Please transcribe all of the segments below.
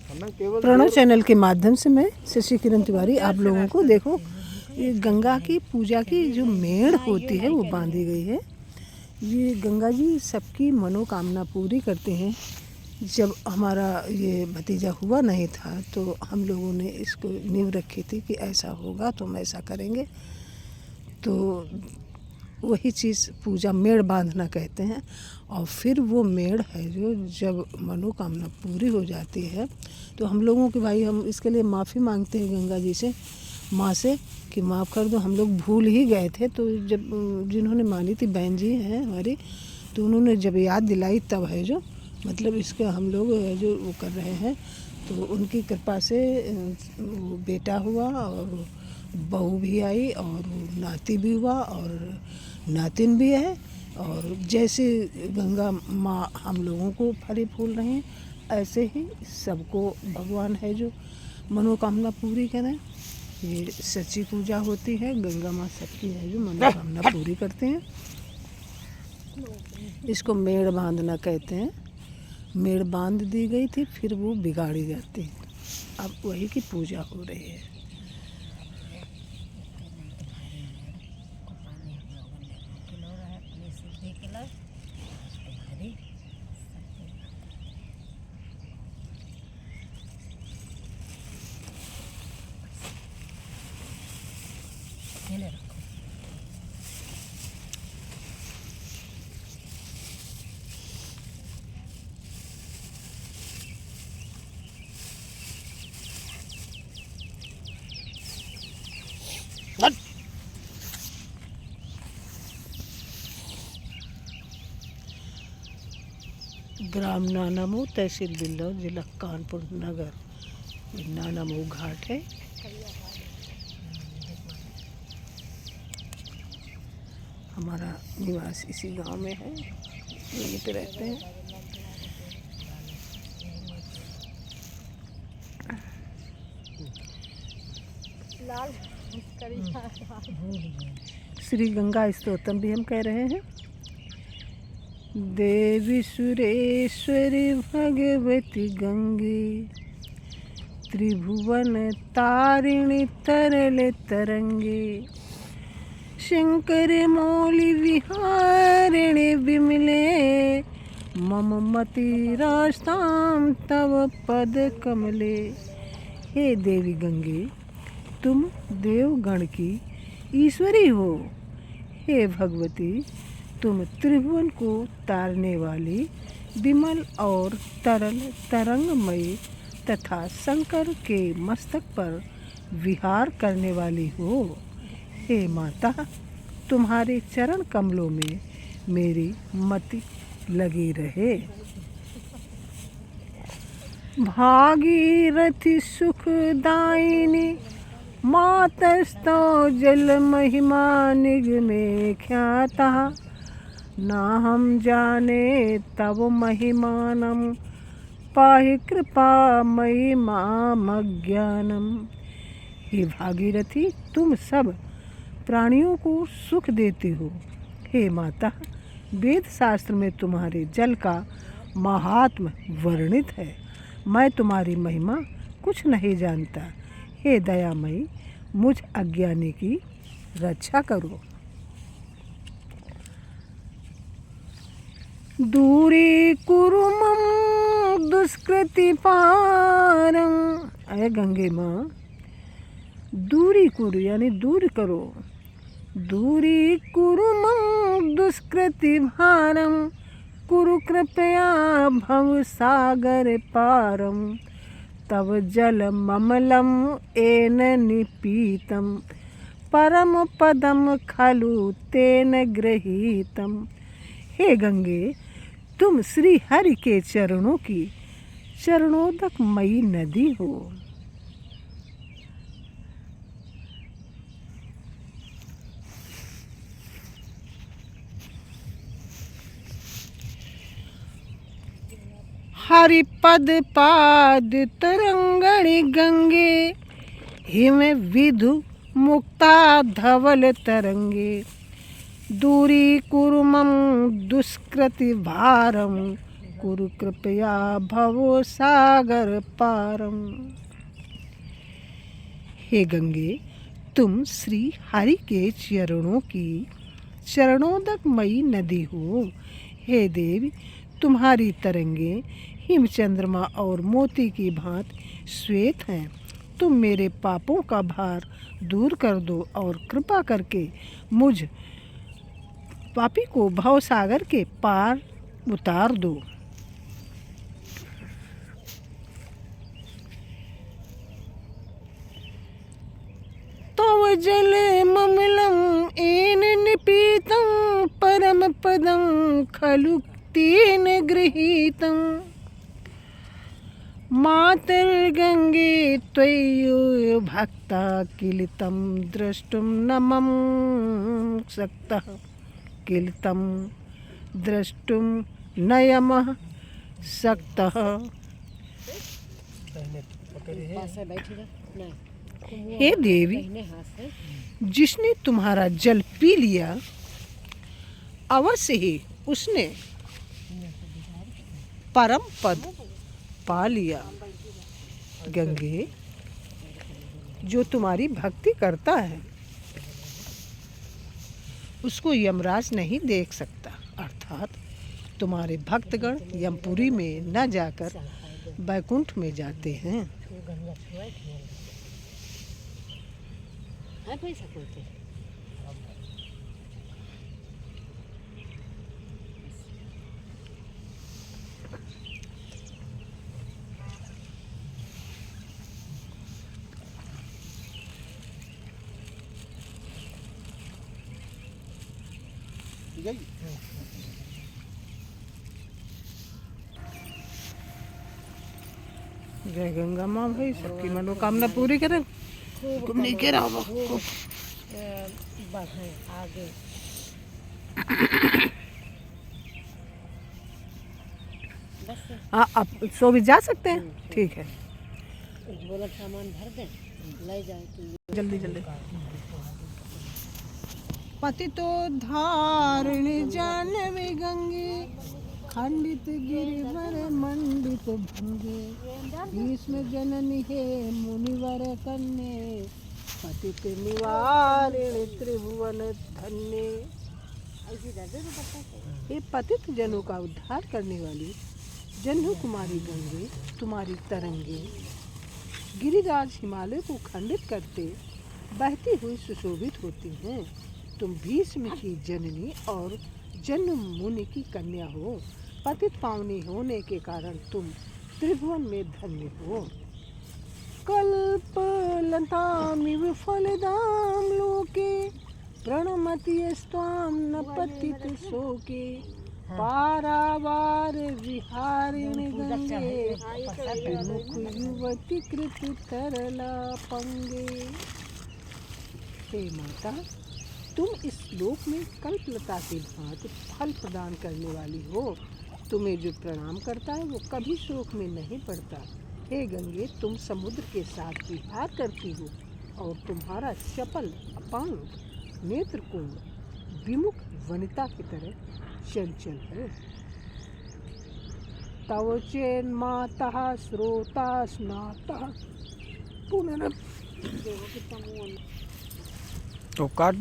Pranav channel के माध्यम से मैं शशि किरण तिवारी आप लोगों को देखो ये गंगा की पूजा की जो मेड़ होती है वो बांधी गई है। ये गंगा जी सबकी मनोकामना पूरी करते हैं। जब हमारा ये भतीजा हुआ नहीं था तो हम लोगों ने इसको नींव रखी थी कि ऐसा होगा तो हम ऐसा करेंगे। तो वही चीज़ पूजा मेड़ बांधना कहते हैं। और फिर वो मेड़ है जो जब मनोकामना पूरी हो जाती है तो हम लोगों के भाई हम इसके लिए माफ़ी मांगते हैं गंगा जी से, माँ से कि माफ़ कर दो, हम लोग भूल ही गए थे। तो जब जिन्होंने मानी थी बहन जी हैं हमारी, तो उन्होंने जब याद दिलाई तब है जो मतलब इसका हम लोग जो वो कर रहे हैं। तो उनकी कृपा से वो बेटा हुआ और बहू भी आई और नाती भी हुआ और नातिन भी है। और जैसे गंगा माँ हम लोगों को फल फूल रहे हैं ऐसे ही सबको भगवान है जो मनोकामना पूरी करें। ये सच्ची पूजा होती है, गंगा माँ सबकी है जो मनोकामना पूरी करते हैं। इसको मेड़ बांधना कहते हैं। मेड़ बांध दी गई थी फिर वो बिगाड़ी जाती है। अब वही की पूजा हो रही है। ग्राम नानामऊ, तहसील बिल्लौर, जिला कानपुर नगर। ये नानामऊ घाट है। हमारा निवास इसी गांव में है, यहीं पे रहते हैं। श्री गंगा स्तोत्रम भी हम कह रहे हैं। देवी सुरेश्वरी भगवती गंगे, त्रिभुवन तारिणी तरल तरंगे, शंकर मौली विहारिणी विमले, मम मति रास्ताम तव पद कमले। हे देवी गंगे, तुम देवगण की ईश्वरी हो। हे भगवती, तुम त्रिभुवन को तारने वाली विमल और तरल तरंगमयी तथा शंकर के मस्तक पर विहार करने वाली हो। हे माता, तुम्हारे चरण कमलों में मेरी मति लगी रहे। भागीरथी सुखदायिनी मातस्तौ जल महिमा निगमे ख्याता, ना हम जाने तव महिमानम, पाहि कृपा मयि माम अज्ञानम। हे भागीरथी, तुम सब प्राणियों को सुख देती हो। हे माता, वेद शास्त्र में तुम्हारे जल का महात्म्य वर्णित है। मैं तुम्हारी महिमा कुछ नहीं जानता। हे दयामयी, मुझ अज्ञानी की रक्षा करो। दूरी कुरु मम दुष्कृति पारं। अय गंगे माँ, दूरी कुरु यानी दूर करो। दूरी कुरु मम दुष्कृति भारं, कुरु कृपया भव सागर पारं। तव जल ममलम एन निपीतम, परम पदम खलु तेन गृहीतम। हे गंगे, तुम श्री हरि के चरणों की चरणोदक मयी नदी हो। हरिपद पाद तरंगणी गंगे, हिम विधु मुक्ता धवल तरंगे। दूरी कुरु मम दुष्कृति भारम, कुरु कृपया भवो सागर पारम। हे गंगे, तुम श्री हरि के चरणोदकमयी नदी हो। हे देवी, तुम्हारी तरंगे हिम चंद्रमा और मोती की भांति श्वेत हैं। तुम मेरे पापों का भार दूर कर दो और कृपा करके मुझ पापी को भवसागर के पार उतार दो। तव जले ममलम एन निपीतं परम पदं खलु तेन गृहीतं। मातर्गंगे त्वयि भक्ता किल तं द्रष्टुं न मम सक्तः। किल तं द्रष्टुं न यमः सक्तः। हे देवी, जिसने तुम्हारा जल पी लिया अवश्य ही उसने परम पद पा लिया। गंगे, जो तुम्हारी भक्ति करता है उसको यमराज नहीं देख सकता, अर्थात तुम्हारे भक्तगण यमपुरी में न जाकर बैकुंठ में जाते हैं। जय गंगा माँ भाई, सबकी मनोकामना पूरी करें। तुम नहीं कह रहा हो आगे। हाँ, आप सो भी जा सकते हैं, ठीक है। सामान भर दे, ले जाए जल्दी जल्दी। पतितो धारिणी जानवी गंगे, खंडित गिरिवर मंडित भंगे। भीष्म जननी हे मुनिवर कन्ये, पतित निवारिणी त्रिभुवन धन्ये। ये पतित जनों का उद्धार करने वाली जन्म कुमारी गंगे, तुम्हारी तरंगे गिरिराज हिमालय को खंडित करते बहती हुई सुशोभित होती हैं। तुम भीष्म की जननी और जन्म मुनि की कन्या हो। पतित पावनी होने के कारण तुम त्रिभुवन में धन्य हो। कल्पलतामिव फलदां लोके, प्रणमति स्वां न पतित शोके। पारावार विहारिणि गंगे, विमुख युवती कृत तरला पंगे। हे माता, तुम इस लोक में कल्पलता की भांति फल प्रदान करने वाली हो। तुम्हें जो प्रणाम करता है वो कभी शोक में नहीं पड़ता। हे गंगे, तुम समुद्र के साथ विहार करती हो और तुम्हारा चपल अपांग नेत्र कुंड विमुख वनिता की तरह चंचल है। तव चेन माता स्रोता स्नाता पुनः तो काट।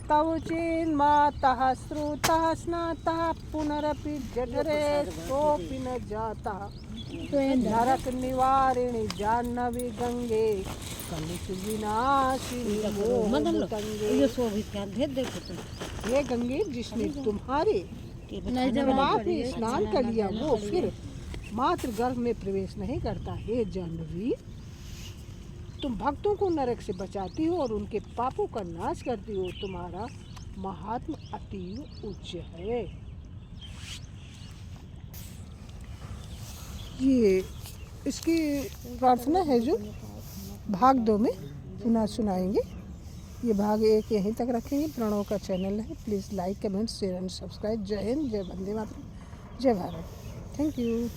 तव चेन माता स्रोता स्नाता पुनरपि जठरे सोपि न जाता। नरक निवारिणी जाह्नवी गंगे, कलुष विनाशिनी ये गंगे, जिसने तुम्हारे प्रभाव में स्नान कर लिया वो फिर मातृ गर्भ में प्रवेश नहीं करता। हे जाह्नवी, तुम भक्तों को नरक से बचाती हो और उनके पापों का नाश करती हो। तुम्हारा महात्म अतीव उच्च है। ये इसकी प्रार्थना है जो भाग 2 में पुनः सुनाएंगे। ये भाग 1 यहीं तक रखेंगे। प्रणव का चैनल है, please like comment share and subscribe. जय हिंद, जय वंदे मातरम, जय भारत। Thank you.